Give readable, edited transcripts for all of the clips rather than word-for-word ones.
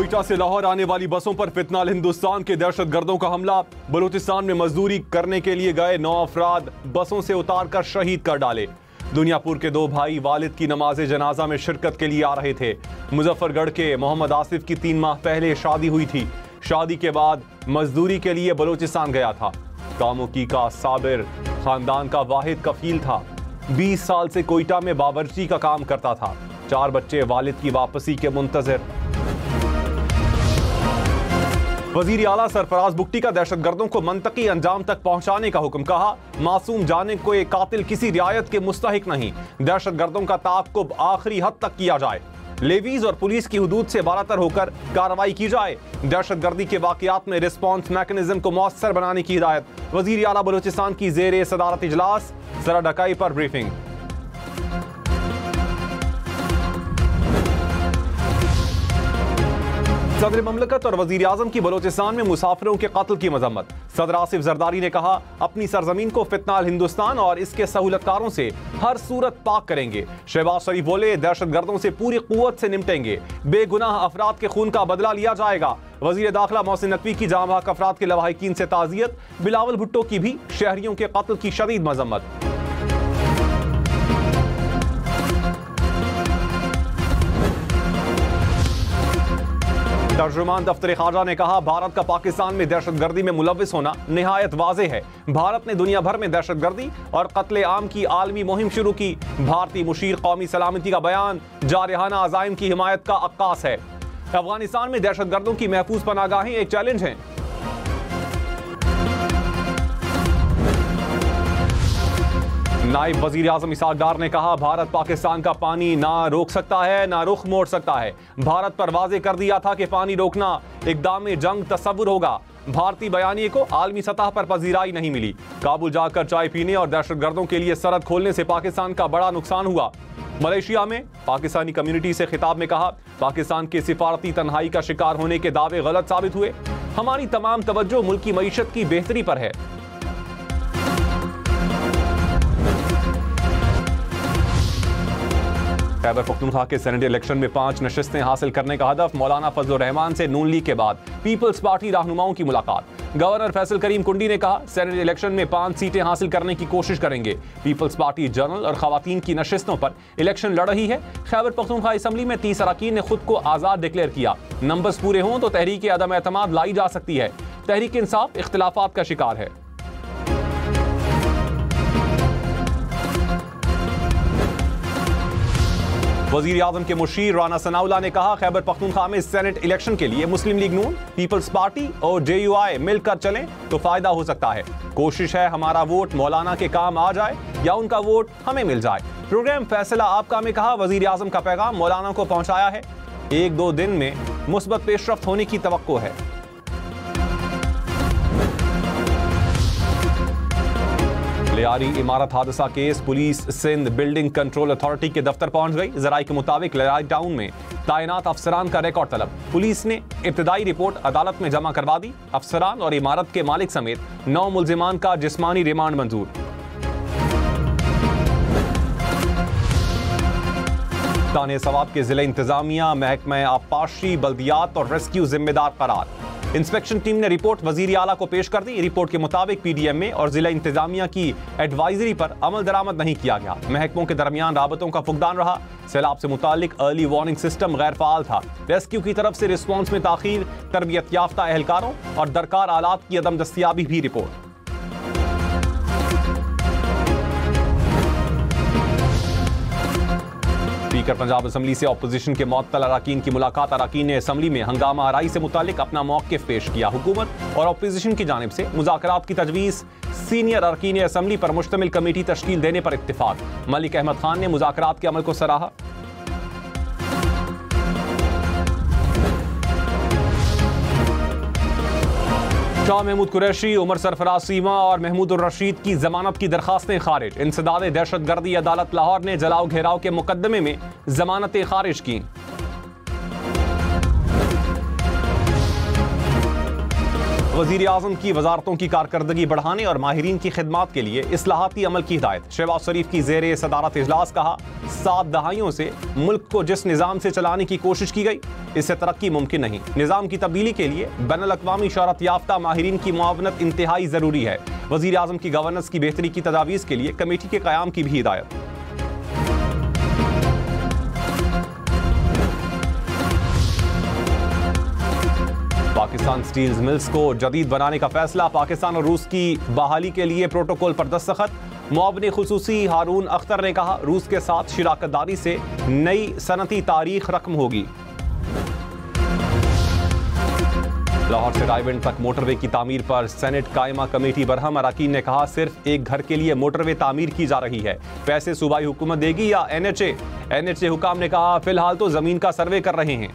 कोयटा से लाहौर आने वाली बसों पर फितनाल हिंदुस्तान के दहशतगर्दों का हमला। बलूचिस्तान में मजदूरी करने के लिए गए 9 अफराद बसों से उतारकर शहीद कर डाले। दुनियापुर के 2 भाई वालिद की नमाज जनाजा में शिरकत के लिए आ रहे थे। मुजफ्फरगढ़ के मोहम्मद आसिफ की 3 माह पहले शादी हुई थी। शादी के बाद मजदूरी के लिए बलूचिस्तान गया था। कामुकी का साबिर खानदान का वाहिद कफील था। 20 साल से कोयटा में बावर्ची का काम करता था। 4 बच्चे वालिद की वापसी के मुंतजर। वजीर आला सरफराज बुगटी का दहशतगर्दों को मंतकी अंजाम तक पहुंचाने का हुक्म। कहा, मासूम जाने को एक कातिल किसी रियायत के मुस्तहिक नहीं। दहशतगर्दों का ताक़ुब आखिरी हद तक किया जाए। लेवीज और पुलिस की हुदूद से बालातर होकर कार्रवाई की जाए। दहशतगर्दी के वाकयात में रिस्पॉन्स मैकेनिज्म को मौसर बनाने की हिदायत। वजीर आला बलूचिस्तान की ज़ेरे सदारत इजलास। सरा ढकाई पर ब्रीफिंग। सदर ममलकत और वजीर आजम की बलूचिस्तान में मुसाफिरों के कत्ल की मजम्मत। सदर आसिफ जरदारी ने कहा, अपनी सरजमीन को फितनाल हिंदुस्तान और इसके सहूलतकारों से हर सूरत पाक करेंगे। शहबाज शरीफ बोले, दहशतगर्दों से पूरी कुव्वत से निपटेंगे। बेगुनाह अफराद के खून का बदला लिया जाएगा। वजीर दाखिला मोहसिन नकवी की जाँ बहक अफराद के लवाहिकीन से ताज़ियत। बिलावल भुट्टो की भी शहरियों के कत्ल की शदीद मजम्मत। तर्जुमान दफ्तर खारजा ने कहा, भारत का पाकिस्तान में दहशतगर्दी में मुलव्विस होना निहायत वाज़े है। भारत ने दुनिया भर में दहशतगर्दी और कत्ले आम की आलमी मुहिम शुरू की। भारतीय मुशीर कौमी सलामती का बयान जारहाना अज़ाइम की हिमायत का अक्कास है। अफगानिस्तान में दहशतगर्दों की महफूज पनागाहें एक चैलेंज हैं। नायब वजीर आजम इसहाक डार ने कहा, भारत पाकिस्तान का पानी ना रोक सकता है ना रुख मोड़ सकता है। भारत पर वाजे कर दिया था कि पानी रोकना इक़दाम जंग तस्वुर होगा। भारतीय बयानिए को आलमी सतह पर पजीराई नहीं मिली। काबुल जाकर चाय पीने और दहशतगर्दों के लिए सरहद खोलने से पाकिस्तान का बड़ा नुकसान हुआ। मलेशिया में पाकिस्तानी कम्युनिटी से खिताब में कहा, पाकिस्तान के सिफारती तन्हाई का शिकार होने के दावे गलत साबित हुए। हमारी तमाम तवज्जो मुल्क की मईशत की बेहतरी पर है। खैबर पख्तूनख्वा के सेनेट इलेक्शन में 5 नशिस्तें हासिल करने का हदफ। मौलाना फजल रहमान से नून लीग के बाद पीपल्स पार्टी रहनुमाओं की मुलाकात। गवर्नर फैसल करीम कुंडी ने कहा, सेनेट इलेक्शन में 5 सीटें हासिल करने की कोशिश करेंगे। पीपल्स पार्टी जनरल और खवातीन की नशिस्तों पर इलेक्शन लड़ रही है। खैबर पख्तूनख्वा असम्बली में 30 अरकान ने खुद को आज़ाद डिक्लेयर किया। नंबर्स पूरे हों तो तहरीक अदम एतमाद लाई जा सकती है। तहरीक इंसाफ इख्तिलाफात का शिकार है। वजीर आजम के मुशीर राना सनाउल्लाह ने कहा, खैबर पख्तूनख्वा में सेनेट इलेक्शन के लिए मुस्लिम लीग नून, पीपल्स पार्टी और JUI मिलकर चलें तो फायदा हो सकता है। कोशिश है हमारा वोट मौलाना के काम आ जाए या उनका वोट हमें मिल जाए। प्रोग्राम फैसला आपका में कहा, वजीर आजम का पैगाम मौलाना को पहुंचाया है। 1-2 दिन में मुस्बत पेशरफ्त होने की तवक्को है। लियारी इमारत हादसा case. Police Sindh building control authority के दफ्तर पहुंच गई। जराये के मुताबिक लियारी टाउन में तैनात अफसरान का रिकॉर्ड तलब। पुलिस ने इब्तदाई रिपोर्ट अदालत में जमा करवा दी। अफसरान और इमारत के मालिक समेत 9 मुल्जिमान का जिस्मानी रिमांड मंजूर। ताने सवाब के जिले इंतजामिया, महकमा आबपाशी, बल्दियात और रेस्क्यू जिम्मेदार करार। इंस्पेक्शन टीम ने रिपोर्ट वजीर आला को पेश कर दी। रिपोर्ट के मुताबिक PDMA और जिला इंतजामिया की एडवाइजरी पर अमल दरामद नहीं किया गया। महकमों के दरमियान राबतों का फुकदान रहा। सैलाब से मुतालिक अर्ली वार्निंग सिस्टम गैर फाल था। रेस्क्यू की तरफ से रिस्पॉन्स में ताखीर, तरबियत याफ्ता एहलकारों और दरकार आलात की अदम दस्तियाबी भी रिपोर्ट। स्पीकर पंजाब असम्बली से अपोजिशन के मुअत्तल अराकीन की मुलाकात। अराकीन ने असम्बली में हंगामा आराई से मुतालिक अपना मौक़िफ़ पेश किया। हुकूमत और अपोजिशन की जानिब से मुज़ाकरात की तजवीज़। सीनियर अरकीन असम्बली पर मुश्तमिल कमेटी तश्कील देने पर इत्तिफाक। मलिक अहमद खान ने मुज़ाकरात के अमल को सराहा। शाह महमूद कुरैशी, उमर सरफराज सीमा और महमूद उर रशीद की जमानत की दरखास्तें खारिज। इंसदाद दहशतगर्दी अदालत लाहौर ने जलाओ घेराव के मुकदमे में जमानतें खारिज की। वज़ीर आज़म की वजारतों की कारकर्दगी बढ़ाने और माहिरीन की खिदमात के लिए इस्लाहाती अमल की हिदायत। शहबाज शरीफ की ज़ेरे सदारत इजलास कहा, 7 दहाइयों से मुल्क को जिस निज़ाम से चलाने की कोशिश की गई, इससे तरक्की मुमकिन नहीं। निज़ाम की तब्दीली के लिए बैनुल-अक़वामी शोहरत याफ्ता माहिरीन की मुआवनत इंतहाई ज़रूरी है। वज़ीर आज़म की गवर्नेंस की बेहतरी की तजावीज़ के लिए कमेटी के क़याम की भी हिदायत। पाकिस्तान स्टील मिल्स को जदीद बनाने का फैसला। पाकिस्तान और रूस की बहाली के लिए प्रोटोकॉल पर दस्तखत। मुआवने खुसूसी हारून अख्तर ने कहा, रूस के साथ शिराकतदारी से नई सनती तारीख रकम होगी। लाहौर से रायविंड तक मोटरवे की तामीर पर सेनेट कायमा कमेटी बरहम। अरकान ने कहा, सिर्फ एक घर के लिए मोटरवे तामीर की जा रही है, पैसे सूबाई हुकूमत देगी या एनएचए हुकाम ने कहा, फिलहाल तो जमीन का सर्वे कर रहे हैं।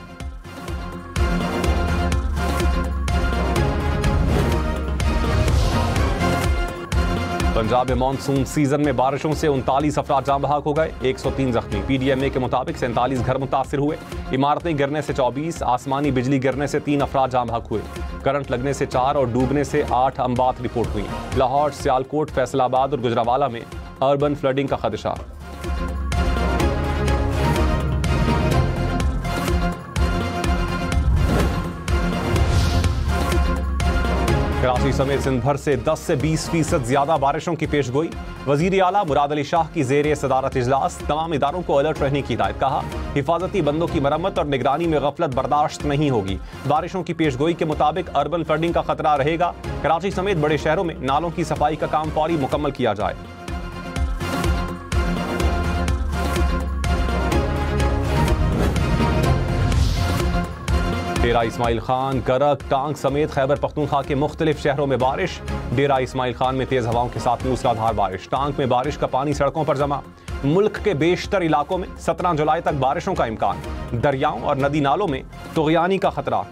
पंजाब में मानसून सीजन में बारिशों से 39 अफराद जाँ बहक हो गए, 103 जख्मी। पीडीएमए के मुताबिक 47 घर मुतासिर हुए। इमारतें गिरने से 24, आसमानी बिजली गिरने से 3 अफराद जाँ बहक हुए। करंट लगने से 4 और डूबने से 8 अमवात रिपोर्ट हुई। लाहौर, सियालकोट, फैसलाबाद और गुजरावाला में अर्बन फ्लडिंग का खदशा। कराची समेत सिंध भर से 10 से 20% ज्यादा बारिशों की पेशगोई। वजीर आला मुराद अली शाह की ज़ेरे सदारत इजलास। तमाम इदारों को अलर्ट रहने की हिदायत। कहा, हिफाजती बंदों की मरम्मत और निगरानी में गफलत बर्दाश्त नहीं होगी। बारिशों की पेशगोई के मुताबिक अर्बन फ्लडिंग का खतरा रहेगा। कराची समेत बड़े शहरों में नालों की सफाई का काम फौरी मुकम्मल किया जाए। डेरा इस्माइल खान, करक, टांग समेत खैबर पख्तूनख्वा के मुख्तलिफ शहरों में बारिश। डेरा इस्माइल खान में तेज हवाओं के साथ मूसलाधार बारिश। टांग में बारिश का पानी सड़कों पर जमा। मुल्क के बेशतर इलाकों में 17 जुलाई तक बारिशों का इम्कान। दरियाओं और नदी नालों में तुग़यानी का खतरा।